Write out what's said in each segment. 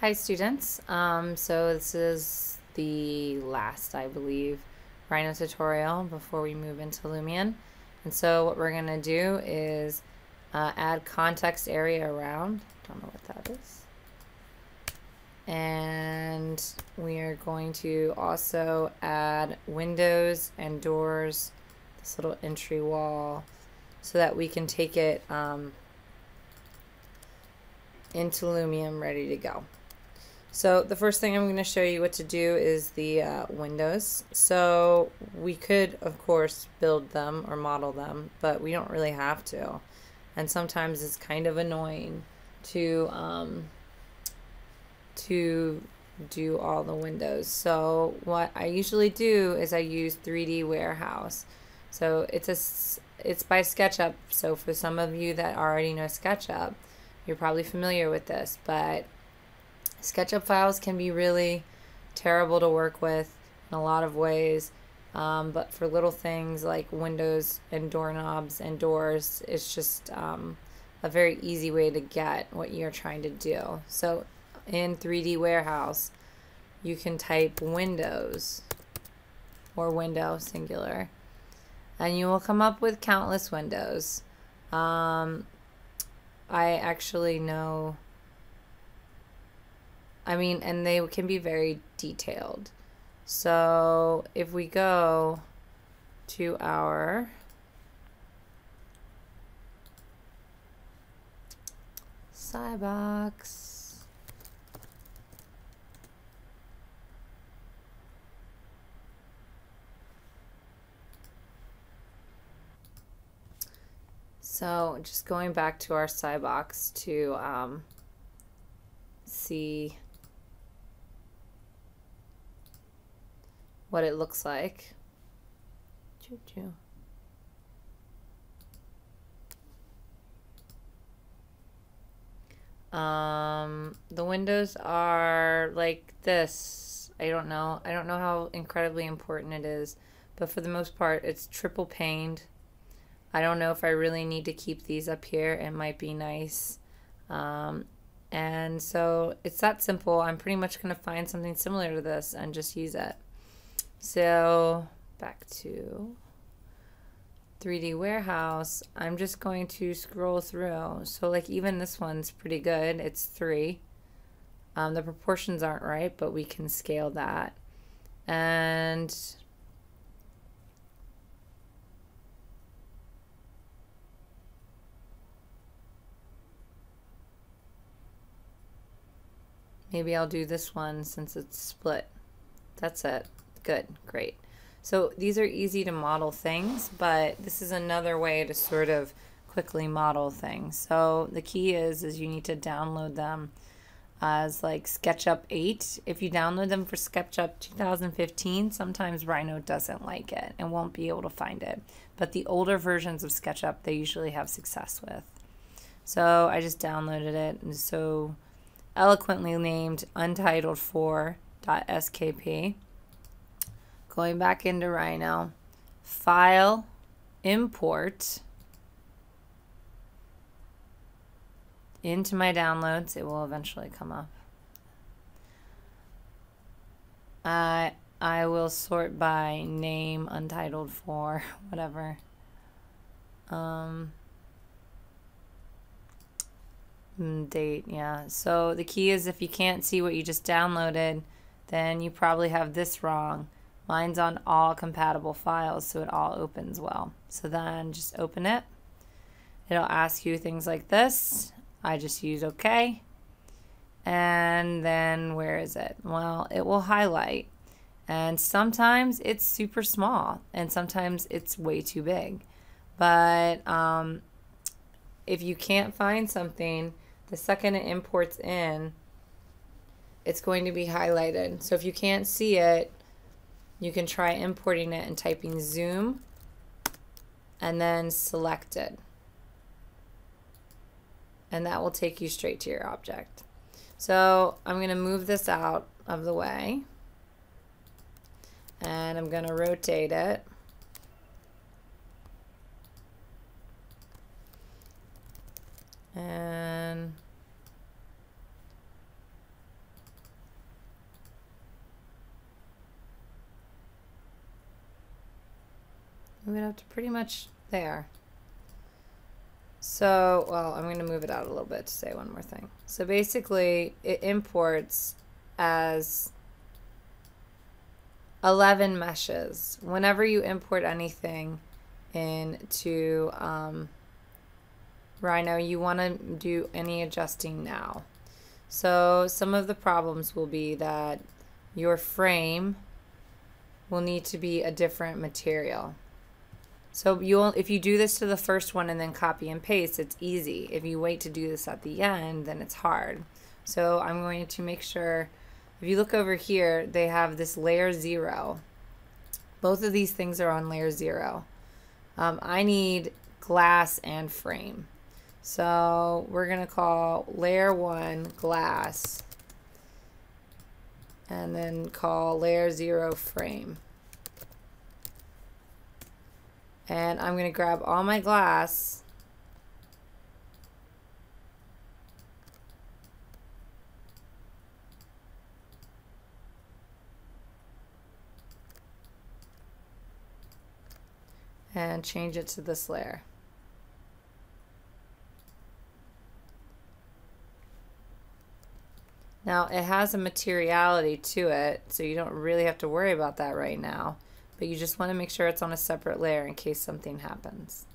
Hi students, so this is the last, I believe, Rhino tutorial before we move into Lumion. And so what we're going to do is add context area around. Don't know what that is. And we are going to also add windows and doors, this little entry wall, so that we can take it into Lumion ready to go. So the first thing I'm going to show you what to do is the windows. So we could, of course, build them or model them, but we don't really have to. And sometimes it's kind of annoying to do all the windows. So what I usually do is I use 3D Warehouse. So it's by SketchUp. So for some of you that already know SketchUp, you're probably familiar with this, but SketchUp files can be really terrible to work with in a lot of ways, but for little things like windows and doorknobs and doors, it's just a very easy way to get what you're trying to do. So in 3D Warehouse, you can type windows or window singular, and you will come up with countless windows. I actually know, and they can be very detailed. So if we go to our Skybox, so just going back to our Skybox to see what it looks like. Choo-choo. The windows are like this. I don't know how incredibly important it is, but for the most part it's triple paned. I don't know if I really need to keep these up here. It might be nice. And so it's that simple. I'm pretty much going to find something similar to this and just use it. So back to 3D Warehouse, I'm just going to scroll through. So like even this one's pretty good. It's 3. The proportions aren't right, but we can scale that. And maybe I'll do this one since it's split. That's it. Good, great. So these are easy to model things, but this is another way to sort of quickly model things. So the key is you need to download them as like SketchUp 8. If you download them for SketchUp 2015, sometimes Rhino doesn't like it and won't be able to find it. But the older versions of SketchUp, they usually have success with. So I just downloaded it, and so eloquently named untitled4.skp. Going back into Rhino, File, Import, into my downloads. It will eventually come up. I will sort by name, untitled4, whatever. Date, yeah. So the key is if you can't see what you just downloaded, then you probably have this wrong. Mine's on all compatible files, so it all opens well. So then just open it. It'll ask you things like this. I just use OK. And then where is it? Well, it will highlight. And sometimes it's super small, and sometimes it's way too big. But if you can't find something, the second it imports in, it's going to be highlighted. So if you can't see it, you can try importing it and typing zoom and then selected. And that will take you straight to your object. So I'm going to move this out of the way. And I'm going to rotate it. And move it up to pretty much there. So, well, I'm going to move it out a little bit to say one more thing. So basically, it imports as 11 meshes. Whenever you import anything into Rhino, you want to do any adjusting now. So some of the problems will be that your frame will need to be a different material. So if you do this to the first one and then copy and paste, it's easy. If you wait to do this at the end, then it's hard. So I'm going to make sure, if you look over here, they have this layer 0. Both of these things are on layer 0. I need glass and frame. So we're going to call layer 1 glass and then call layer 0 frame. And I'm going to grab all my glass and change it to this layer. Now it has a materiality to it, so you don't really have to worry about that right now, but you just want to make sure it's on a separate layer in case something happens.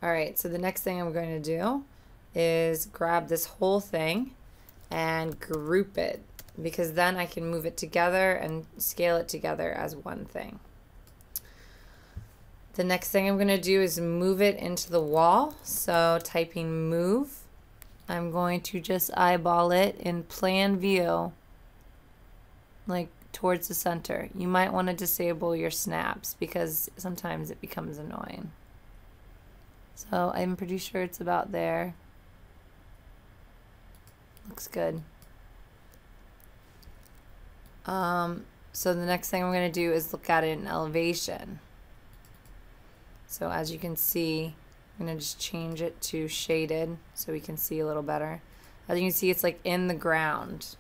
Alright, so the next thing I'm going to do is grab this whole thing and group it, because then I can move it together and scale it together as one thing. The next thing I'm going to do is move it into the wall, so typing move. I'm going to just eyeball it in plan view, like towards the center. You might want to disable your snaps because sometimes it becomes annoying. So I'm pretty sure it's about there. Looks good. So the next thing I'm going to do is look at it in elevation. So as you can see, I'm going to just change it to shaded so we can see a little better. As you can see, it's like in the ground.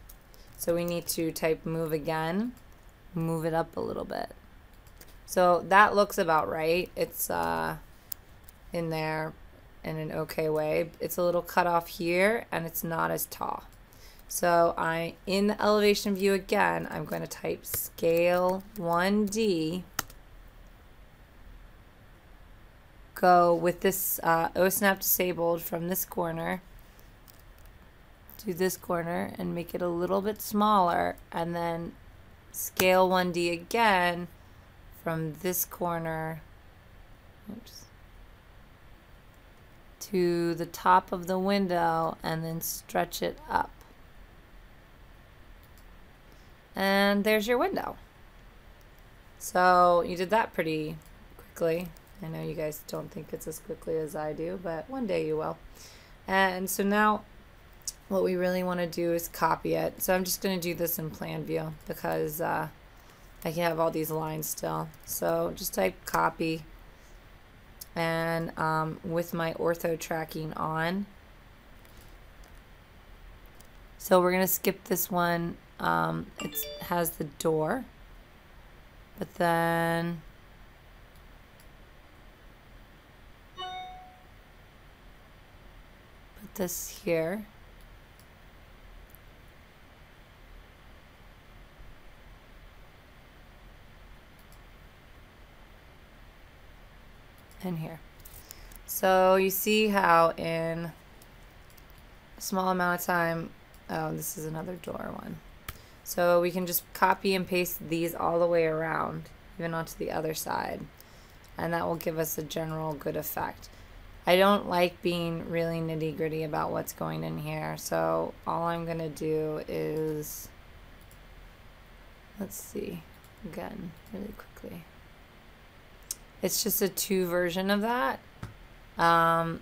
So we need to type move again, move it up a little bit. So that looks about right. It's in there in an okay way. It's a little cut off here and it's not as tall. So in the elevation view again, I'm going to type scale 1D. Go with this O-snap disabled from this corner to this corner and make it a little bit smaller, and then scale 1D again from this corner to the top of the window and then stretch it up. And there's your window. So you did that pretty quickly. I know you guys don't think it's as quickly as I do, but one day you will. And so now what we really want to do is copy it. So I'm just going to do this in plan view because I can have all these lines still. So just type copy, and with my ortho tracking on. So we're going to skip this one. It has the door, but then this here. And here. So you see how in a small amount of time, oh, this is another door one. So we can just copy and paste these all the way around, even onto the other side. And that will give us a general good effect. I don't like being really nitty-gritty about what's going in here, so all I'm going to do is, let's see, again, really quickly. It's just a 2 version of that. I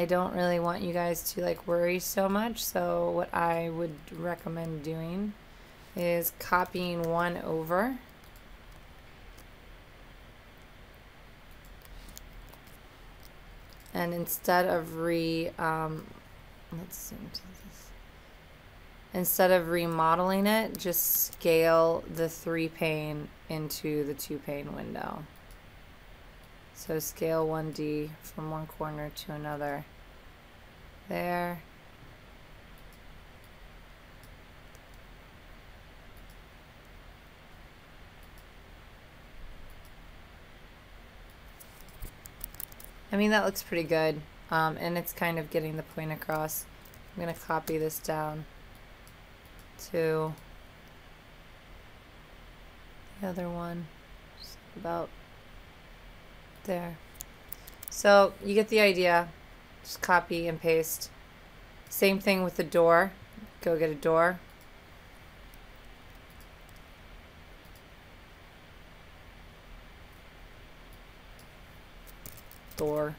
don't really want you guys to like worry so much, so what I would recommend doing is copying one over. And instead of let's zoom to this. instead of remodeling it, just scale the 3-pane into the 2-pane window. So scale 1D from one corner to another. There. I mean, that looks pretty good. And it's kind of getting the point across. I'm going to copy this down to the other one. Just about there. So you get the idea. Just copy and paste. Same thing with the door. Go get a door. Door.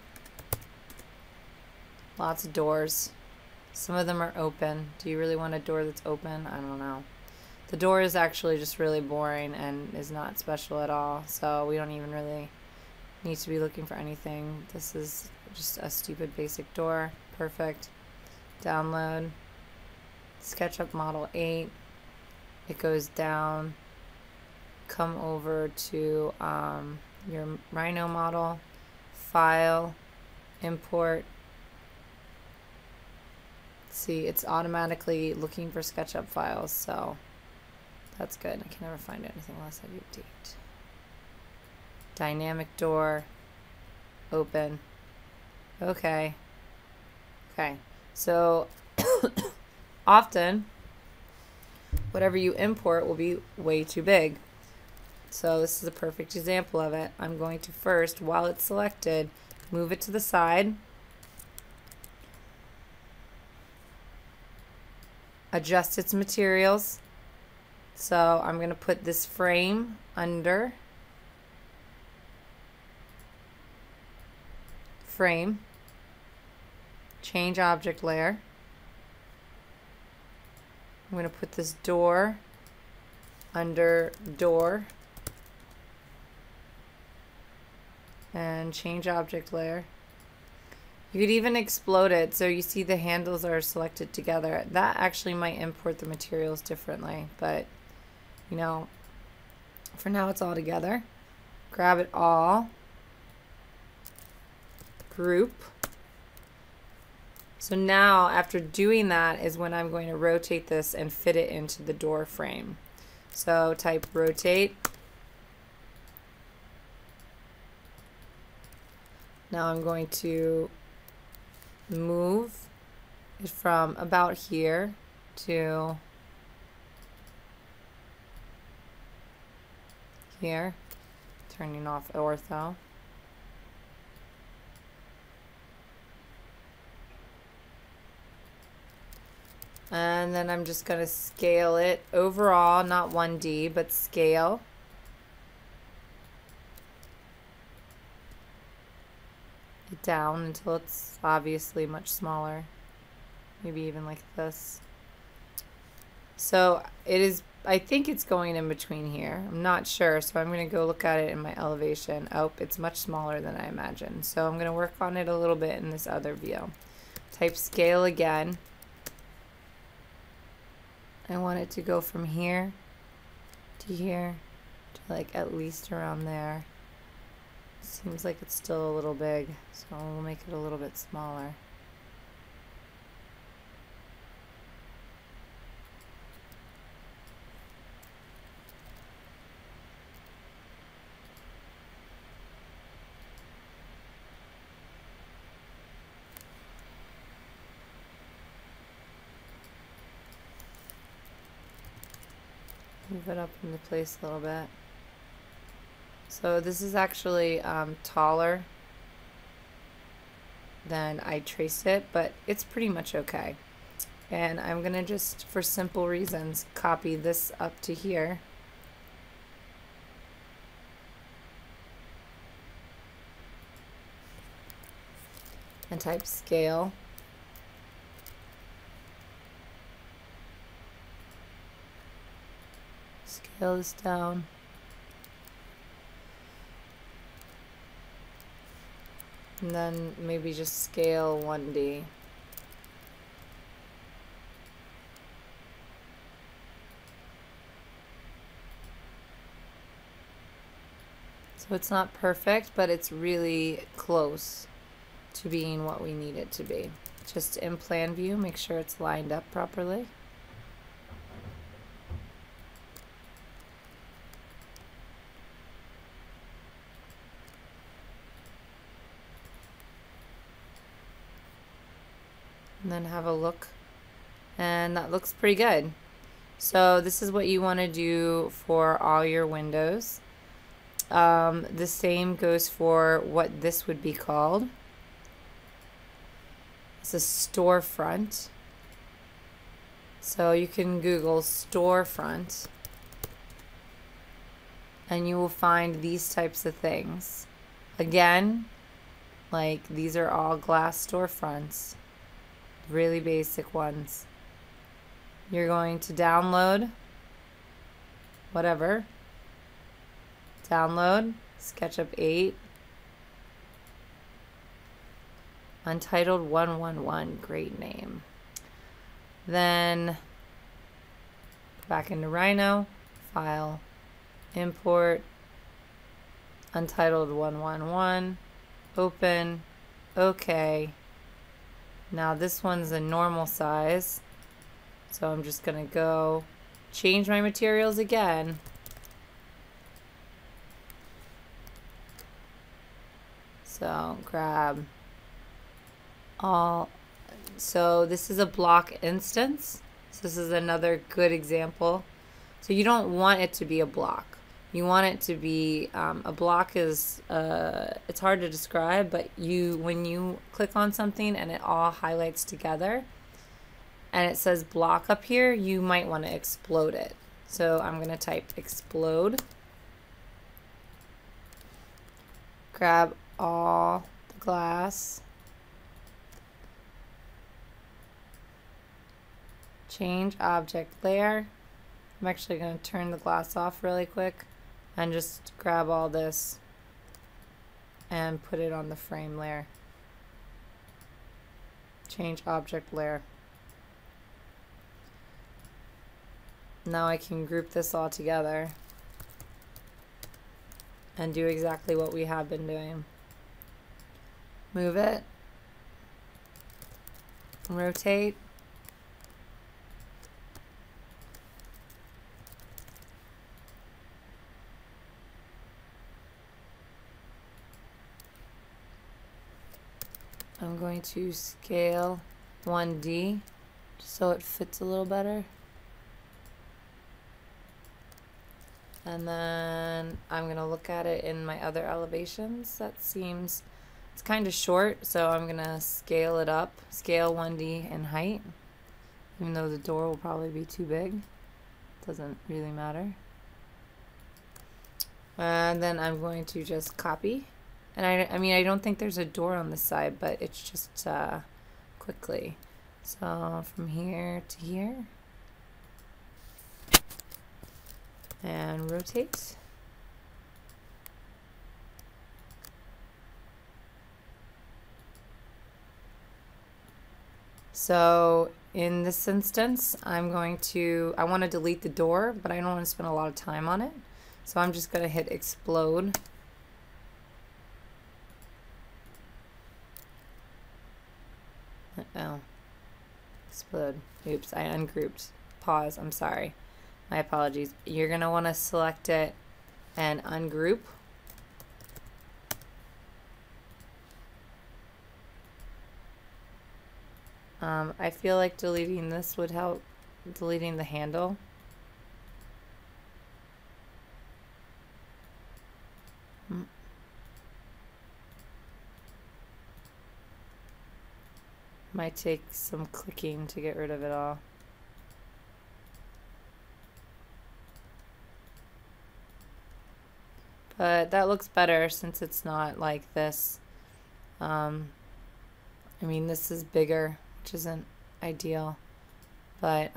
Lots of doors. Some of them are open. Do you really want a door that's open? I don't know. The door is actually just really boring and is not special at all, so we don't even really need to be looking for anything. This is just a stupid basic door. Perfect. Download. SketchUp Model 8. It goes down. Come over to your Rhino model. File. Import. See, it's automatically looking for SketchUp files, so that's good. I can never find anything unless I do update. Dynamic door. Open. Okay. Okay. So often whatever you import will be way too big. So this is a perfect example of it. I'm going to first, while it's selected, move it to the side. Adjust its materials. So I'm going to put this frame under frame, change object layer. I'm going to put this door under door and change object layer. You could even explode it so you see the handles are selected together. That actually might import the materials differently, but you know, for now it's all together. Grab it all, group. So now after doing that is when I'm going to rotate this and fit it into the door frame. So type rotate. Now I'm going to move it from about here to here, turning off ortho. And then I'm just going to scale it overall, not 1D, but scale. It down until it's obviously much smaller. Maybe even like this. So it is, I think it's going in between here. I'm not sure, so I'm going to go look at it in my elevation. Oh, it's much smaller than I imagined. So I'm going to work on it a little bit in this other view. Type scale again. I want it to go from here to here to like at least around there. Seems like it's still a little big, so we'll make it a little bit smaller. Move it up into place a little bit. So this is actually taller than I traced it, but it's pretty much okay. And I'm going to just, for simple reasons, copy this up to here. And type scale. Scale this down. And then maybe just scale 1D. So it's not perfect, but it's really close to being what we need it to be. Just in plan view, make sure it's lined up properly. And then have a look. And that looks pretty good. So this is what you want to do for all your windows. The same goes for what this would be called. It's a storefront. So you can Google storefront and you will find these types of things. Again, like these are all glass storefronts, really basic ones. You're going to download whatever. Download SketchUp 8. Untitled 111, great name. Then back into Rhino, file, import, Untitled 111, open, okay. Now this one's a normal size, so I'm just gonna go change my materials again. So grab all. So this is a block instance. So this is another good example. So you don't want it to be a block. You want it to be a block is it's hard to describe, but when you click on something and it all highlights together and it says block up here, you might want to explode it. So I'm gonna type explode. Grab all the glass. Change object layer. I'm actually going to turn the glass off really quick and just grab all this and put it on the frame layer. Change object layer. Now I can group this all together and do exactly what we have been doing. Move it. Rotate. I'm going to scale 1D just so it fits a little better. And then I'm going to look at it in my other elevations. That seems, it's kind of short, so I'm going to scale it up, scale 1D in height, even though the door will probably be too big. Doesn't really matter. And then I'm going to just copy. And I mean, I don't think there's a door on this side, but it's just quickly. So from here to here. And rotate. So in this instance, I want to delete the door, but I don't want to spend a lot of time on it. So I'm just going to hit explode. Oh, explode. Oops, I ungrouped. Pause, I'm sorry. My apologies. You're going to want to select it and ungroup. I feel like deleting this would help, deleting the handle. Might take some clicking to get rid of it all. But that looks better since it's not like this. I mean, this is bigger, which isn't ideal, but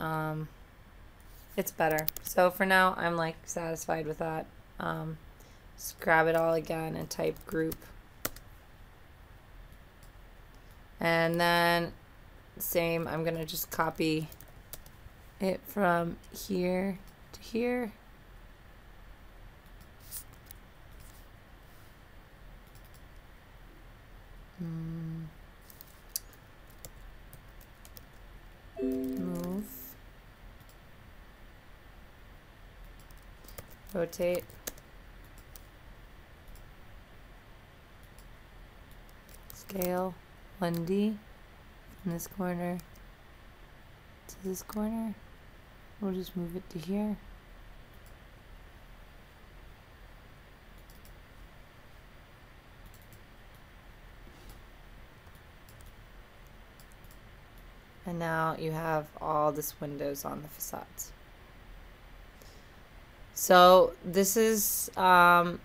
it's better. So for now, I'm like satisfied with that. Just grab it all again and type group. And then same, I'm gonna just copy it from here to here. Move. Rotate. Scale 1D from this corner to this corner. We'll just move it to here. And now you have all this windows on the facades. So this is one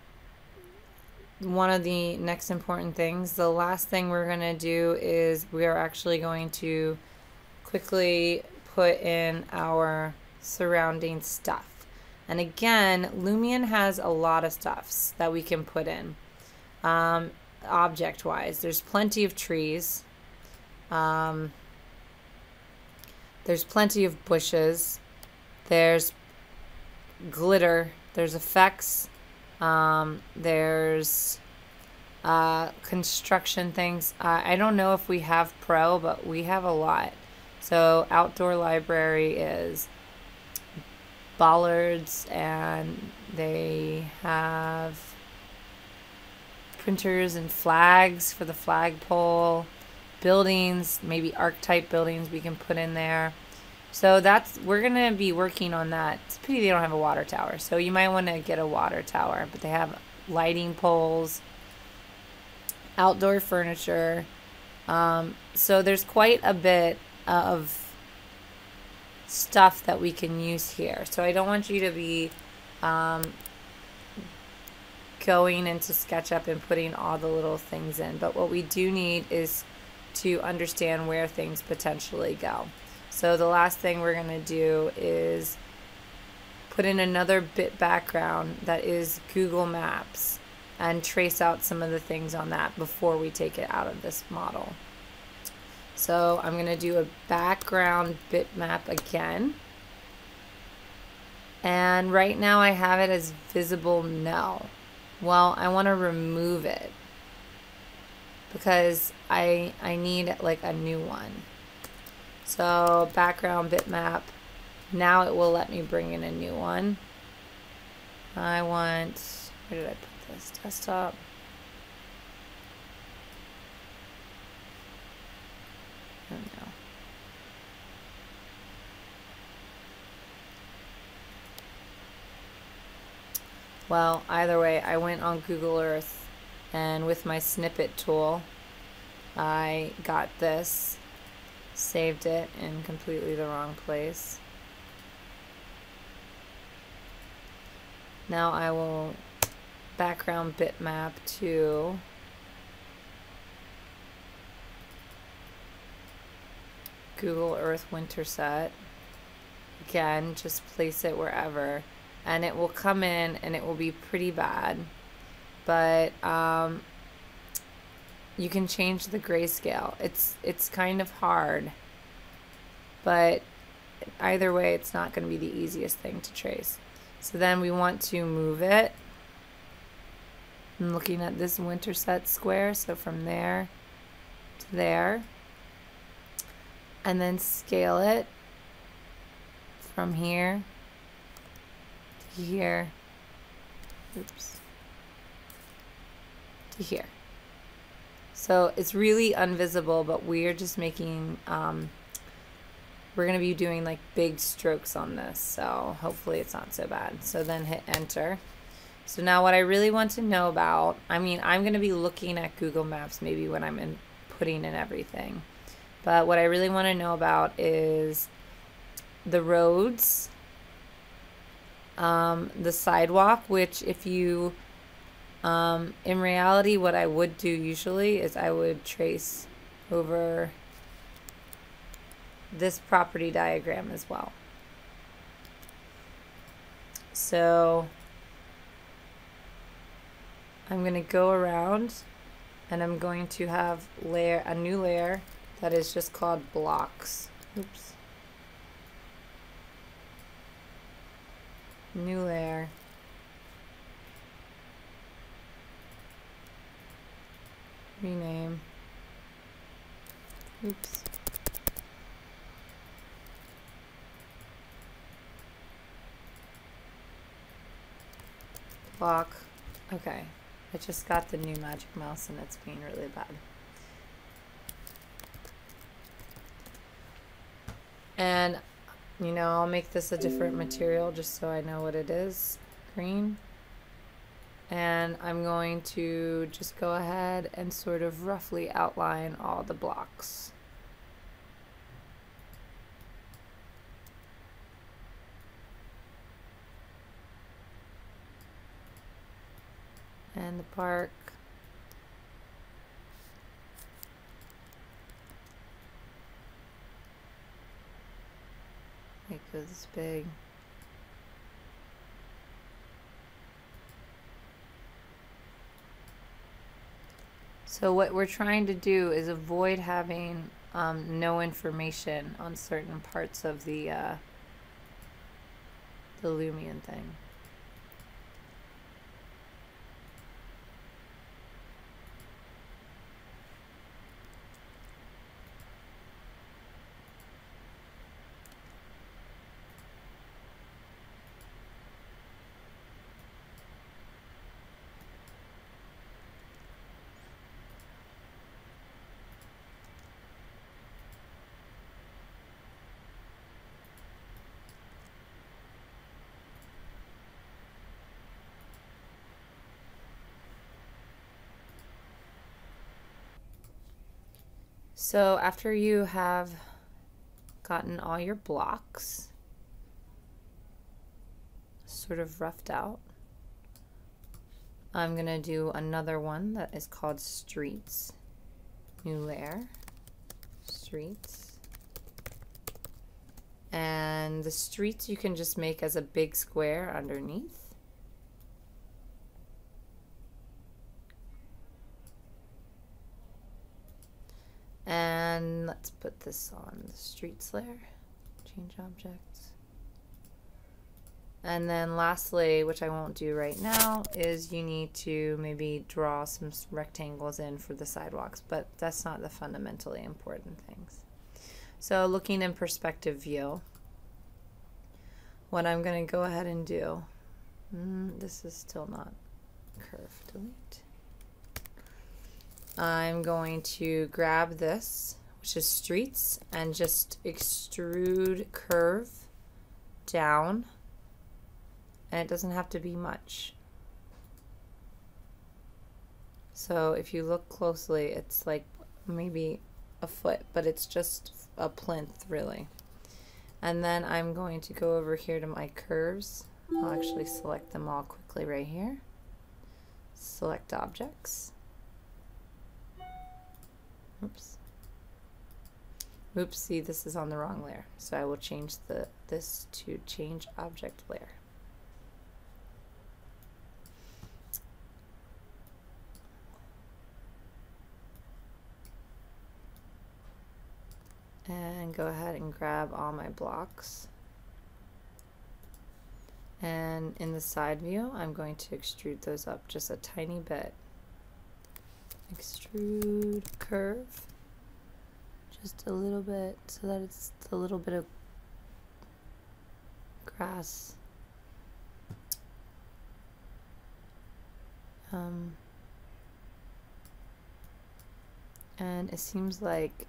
of the next important things. The last thing we're going to do is we are actually going to quickly put in our surrounding stuff. And again, Lumion has a lot of stuffs that we can put in. Object wise, there's plenty of trees. There's plenty of bushes. There's glitter. There's effects. There's construction things. I don't know if we have pro, but we have a lot. So outdoor library is bollards, and they have printers and flags for the flagpole. Buildings, maybe archetype buildings we can put in there. So we're gonna be working on that. It's a pity they don't have a water tower, so you might want to get a water tower. But they have lighting poles, outdoor furniture. So there's quite a bit of stuff that we can use here. So I don't want you to be going into SketchUp and putting all the little things in. But what we do need is to understand where things potentially go. So the last thing we're going to do is put in another bit background that is Google Maps and trace out some of the things on that before we take it out of this model. So I'm going to do a background bitmap again. And right now I have it as visible no. Well, I want to remove it because I need like a new one. So background bitmap. Now it will let me bring in a new one. I want, where did I put this? Desktop. Oh no. Well, either way, I went on Google Earth, and with my snippet tool, I got this, saved it in completely the wrong place. Now I will background bitmap to Google Earth winter set. Again, just place it wherever, and it will come in and it will be pretty bad, but you can change the grayscale. It's kind of hard, but either way it's not going to be the easiest thing to trace. So then we want to move it. I'm looking at this winter set square, so from there to there, and then scale it from here to here, oops, to here. So it's really invisible, but we're just making, we're going to be doing like big strokes on this, so hopefully it's not so bad. So then hit enter. So now what I really want to know about, I mean, I'm going to be looking at Google Maps maybe when I'm putting in everything. But what I really want to know about is the roads, the sidewalk, which if you, in reality, what I would do usually is I would trace over this property diagram as well. So I'm going to go around and I'm going to have a new layer that is just called blocks. Oops. New layer. Rename. Oops. Block. Okay. I just got the new Magic Mouse and it's being really bad. And, you know, I'll make this a different material just so I know what it is. Green. And I'm going to just go ahead and sort of roughly outline all the blocks. And the park. Make this big. So what we're trying to do is avoid having no information on certain parts of the Lumion thing. So after you have gotten all your blocks sort of roughed out, I'm gonna do another one that is called streets. New layer, streets. And the streets you can just make as a big square underneath. And let's put this on the streets layer, change objects. And then lastly, which I won't do right now, is you need to maybe draw some rectangles in for the sidewalks, but that's not the fundamentally important things. So looking in perspective view, what I'm going to go ahead and do, this is still not curve, delete. I'm going to grab this, which is streets, and just extrude curve down, and it doesn't have to be much. So if you look closely, it's like maybe a foot, but it's just a plinth really. And then I'm going to go over here to my curves. I'll actually select them all quickly right here. Select objects. Oops. Oops, see, this is on the wrong layer. So I will change this to change object layer. And go ahead and grab all my blocks. And in the side view, I'm going to extrude those up just a tiny bit. Extrude curve just a little bit so that it's a little bit of grass. And it seems like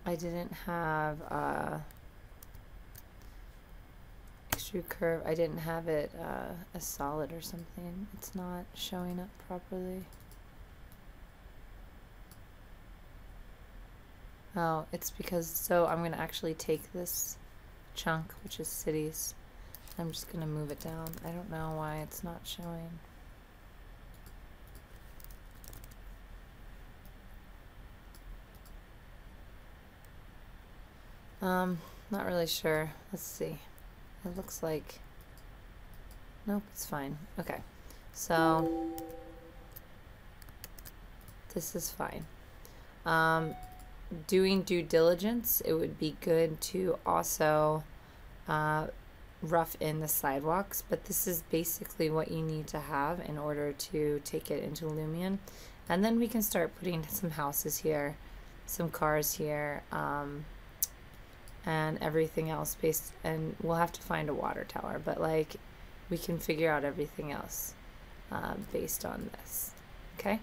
I didn't have extrude curve. I didn't have it a solid or something. It's not showing up properly. Oh, it's because, so I'm going to actually take this chunk, which is cities. I'm just going to move it down. I don't know why it's not showing. Not really sure. Let's see. It looks like, nope, it's fine. Okay, so this is fine. Doing due diligence, it would be good to also rough in the sidewalks, but this is basically what you need to have in order to take it into Lumion. And then we can start putting some houses here, some cars here, and everything else based, and we'll have to find a water tower, but like we can figure out everything else based on this. Okay.